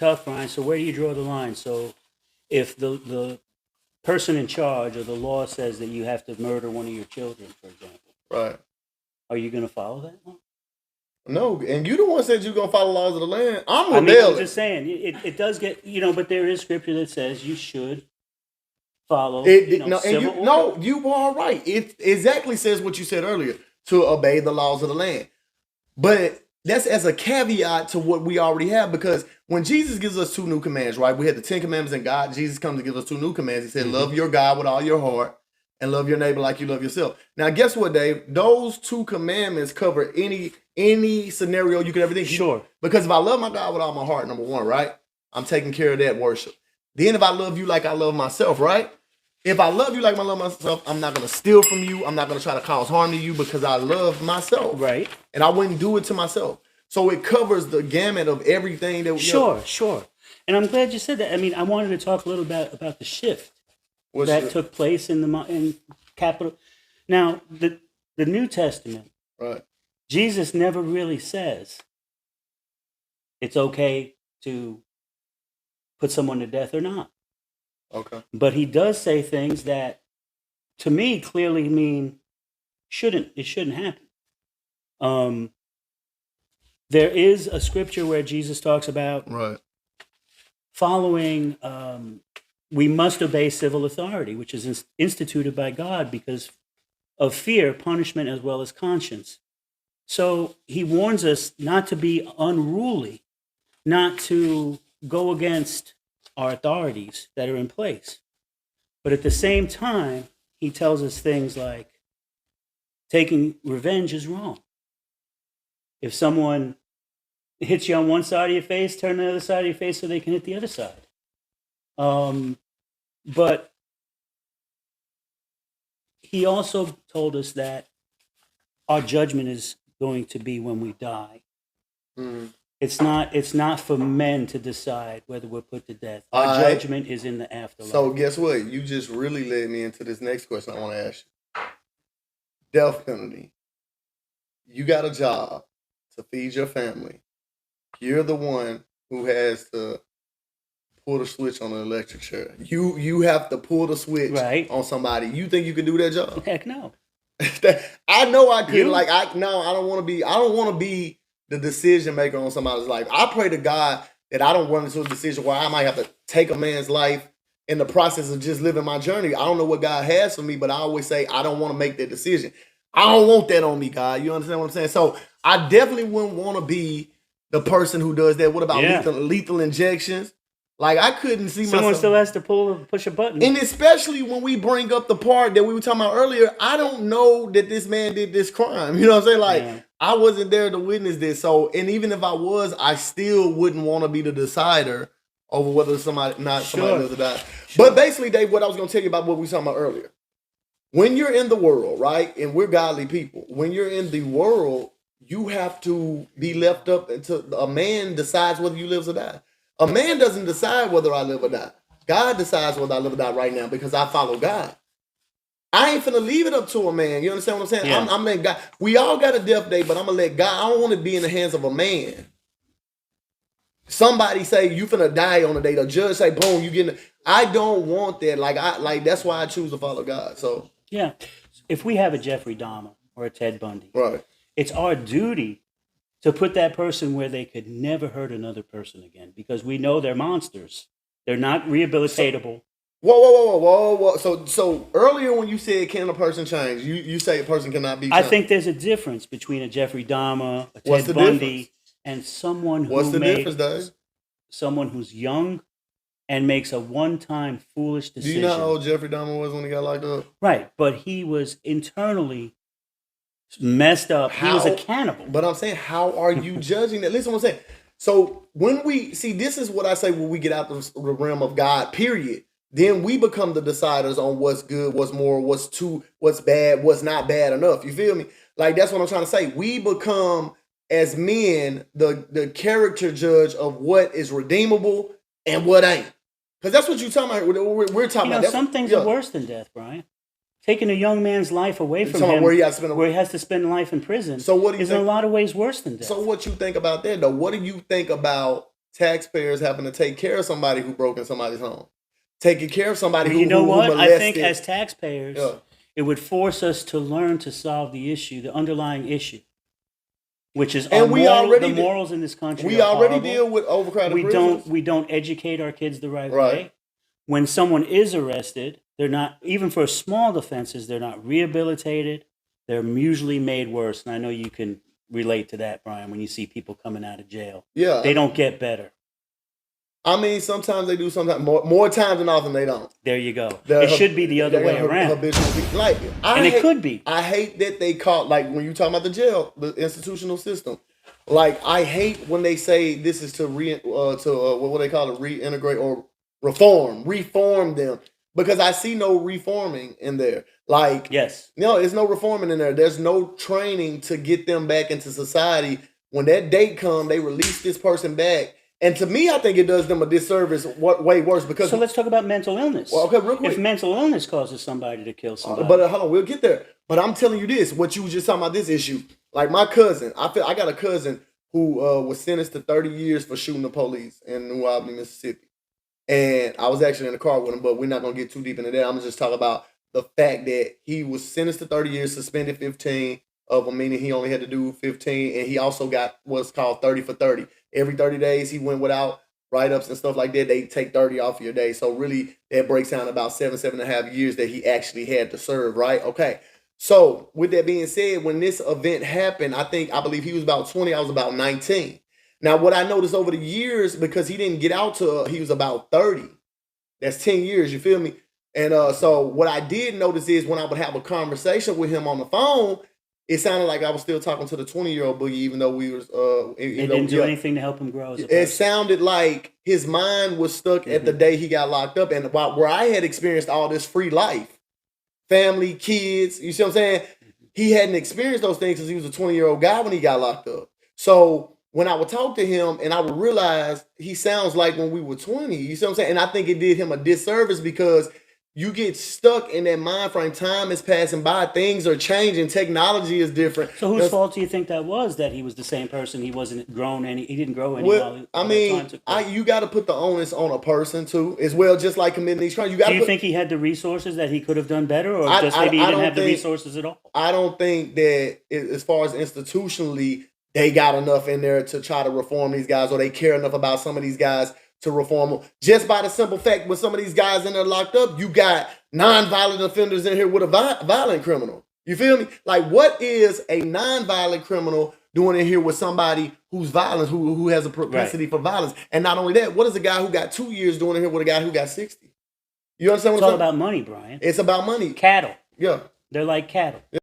tough, Brian. So where do you draw the line? So if the person in charge or the law says that you have to murder one of your children, for example, Right. are you going to follow that law? No, and you the one said you gonna follow laws of the land. I'm I mean, I'm rebelling. just saying it does get but there is scripture that says you should follow civil order. No, you are right. It exactly says what you said earlier, to obey the laws of the land. But that's as a caveat to what we already have, because when Jesus gives us 2 new commands, right? We had the 10 commandments, and God, Jesus comes to give us 2 new commands. He said, love your God with all your heart and love your neighbor like you love yourself. Now, guess what, Dave? Those 2 commandments cover any scenario you could ever think. Sure. Because if I love my God with all my heart, number 1, right? I'm taking care of that worship. Then if I love you like I love myself, right? If I love you like I love myself, I'm not going to steal from you. I'm not going to try to cause harm to you because I love myself. Right. And I wouldn't do it to myself. So it covers the gamut of everything that we Sure. And I'm glad you said that. I mean, I wanted to talk a little about the shift that took place in capital. Now, the New Testament, right? Jesus never really says it's okay to put someone to death or not. Okay. But he does say things that, to me, clearly mean it shouldn't happen. There is a scripture where Jesus talks about following. We must obey civil authority, which is instituted by God because of fear, punishment, as well as conscience. So he warns us not to be unruly, not to go against our authorities that are in place. But at the same time, he tells us things like taking revenge is wrong. If someone hits you on one side of your face, turn the other side of your face so they can hit the other side. But he also told us that our judgment is going to be when we die. Mm. It's not for men to decide whether we're put to death. Our judgment is in the afterlife. So guess what? You just really led me into this next question I want to ask you. Death penalty. You got a job to feed your family. You're the one who has to pull the switch on an electric chair. You have to pull the switch on somebody. You think you can do that job? Heck no. I know I could. I don't want to be the decision maker on somebody's life. I pray to God that I don't run into a decision where I might have to take a man's life in the process of just living my journey. I don't know what God has for me, but I always say I don't want to make that decision. I don't want that on me, God. You understand what I'm saying? So I definitely wouldn't want to be the person who does that. What about lethal injections? Like, I couldn't see Someone still has to push a button. And especially when we bring up the part that we were talking about earlier, I don't know that this man did this crime. You know what I'm saying? Like, I wasn't there to witness this. So, and even if I was, I still wouldn't want to be the decider over whether somebody lives or not. But basically, Dave, what I was going to tell you about what we were talking about earlier. When you're in the world, right, and we're godly people, when you're in the world, you have to be left up until a man decides whether you live or die. A man doesn't decide whether I live or die. God decides whether I live or die right now because I follow God. I ain't finna leave it up to a man. You understand what I'm saying? Yeah. I'm letting God. We all got a death day, but I'm gonna let God. I don't want to be in the hands of a man. Somebody say you finna die on the day. The judge say, boom, you getting. I don't want that. That's why I choose to follow God. So yeah, if we have a Jeffrey Dahmer or a Ted Bundy, right, it's our duty to put that person where they could never hurt another person again, because we know they're monsters. They're not rehabilitatable. Whoa. So earlier when you said, can a person change? You say a person cannot be changed. I think there's a difference between a Jeffrey Dahmer, a Ted Bundy, and someone someone who's young and makes a one-time foolish decision. Do you know how old Jeffrey Dahmer was when he got locked up? Right, but he was internally messed up. He was a cannibal. But I'm saying, how are you judging that? Listen to what I'm saying. So when we see, this is what I say when we get out the realm of God, period. Then we become the deciders on what's good, what's moral, what's bad, what's not bad enough. You feel me? Like, that's what I'm trying to say. We become, as men, the character judge of what is redeemable and what ain't. Because that's what you're talking about. We're talking about. Some things are worse than death, Brian. Taking a young man's life away from him, where he has to spend life in prison, so what do you is in a lot of ways worse than death. So what you think about that, though? What do you think about taxpayers having to take care of somebody who broke in somebody's home, taking care of somebody Well, who you know who what? I molested. think as taxpayers, Yeah. it would force us to learn to solve the issue, the underlying issue, which is And we already the did- morals in this country. we are already horrible. deal with overcrowded prisons. We don't educate our kids the right Right. way. When someone is arrested, they're not, even for small offenses, they're not rehabilitated. They're usually made worse. And I know you can relate to that, Brian, when you see people coming out of jail. Yeah, They don't get better. I mean, sometimes they do. Sometimes more times than often they don't. There you go. They're It should be the other way around. Habitual, like, And it could be. I hate that they call, like, when you talk about the jail, the institutional system. Like, I hate when they say this is to what they call it, reintegrate or reform them, because I see no reforming in there. Like, Yes. no, there's no reforming in there. There's no training to get them back into society. When that date comes, they release this person back. And to me, I think it does them a disservice, way worse, because So let's talk about mental illness. Well, okay, real quick. If mental illness causes somebody to kill somebody. But hold on, we'll get there. But I'm telling you this, what you was just talking about, this issue. Like my cousin, I got a cousin who was sentenced to 30 years for shooting the police in New Albany, Mississippi. And I was actually in the car with him, but we're not gonna get too deep into that. I'm gonna just talk about the fact that he was sentenced to 30 years, suspended 15 of them, meaning he only had to do 15, and he also got what's called 30 for 30. Every 30 days he went without write-ups and stuff like that. They take 30 off your day. So really that breaks down about 7.5 years that he actually had to serve, right? Okay. So with that being said, when this event happened, I believe he was about 20, I was about 19. Now, what I noticed over the years, because he didn't get out till he was about 30, that's 10 years, you feel me? And so what I did notice is when I would have a conversation with him on the phone, it sounded like I was still talking to the 20-year-old Boogie, even though we was It didn't do anything to help him grow as a it person. sounded like his mind was stuck at the day he got locked up, and where I had experienced all this free life, family, kids, you see what I'm saying? He hadn't experienced those things because he was a 20-year-old guy when he got locked up. So when I would talk to him and I would realize he sounds like when we were 20, you see what I'm saying? And I think it did him a disservice because you get stuck in that mind frame. Time is passing by. Things are changing. Technology is different. So whose fault do you think that was, that he was the same person? He wasn't grown any. He didn't grow any. Well, I mean, you got to put the onus on a person too, as well. Just like committing these crimes, you got. Do you think he had the resources that he could have done better, or just maybe he didn't have the resources at all? I don't think that, as far as institutionally, they got enough in there to try to reform these guys, or they care enough about some of these guys to reform them. Just by the simple fact, with some of these guys in there locked up, you got non-violent offenders in here with a violent criminal. You feel me? Like, what is a non-violent criminal doing in here with somebody who's violent, who has a propensity for violence? And not only that, what is a guy who got 2 years doing in here with a guy who got 60? You understand what It's I'm all saying? about money, Brian. It's about money. Cattle. Yeah. They're like cattle. Yeah.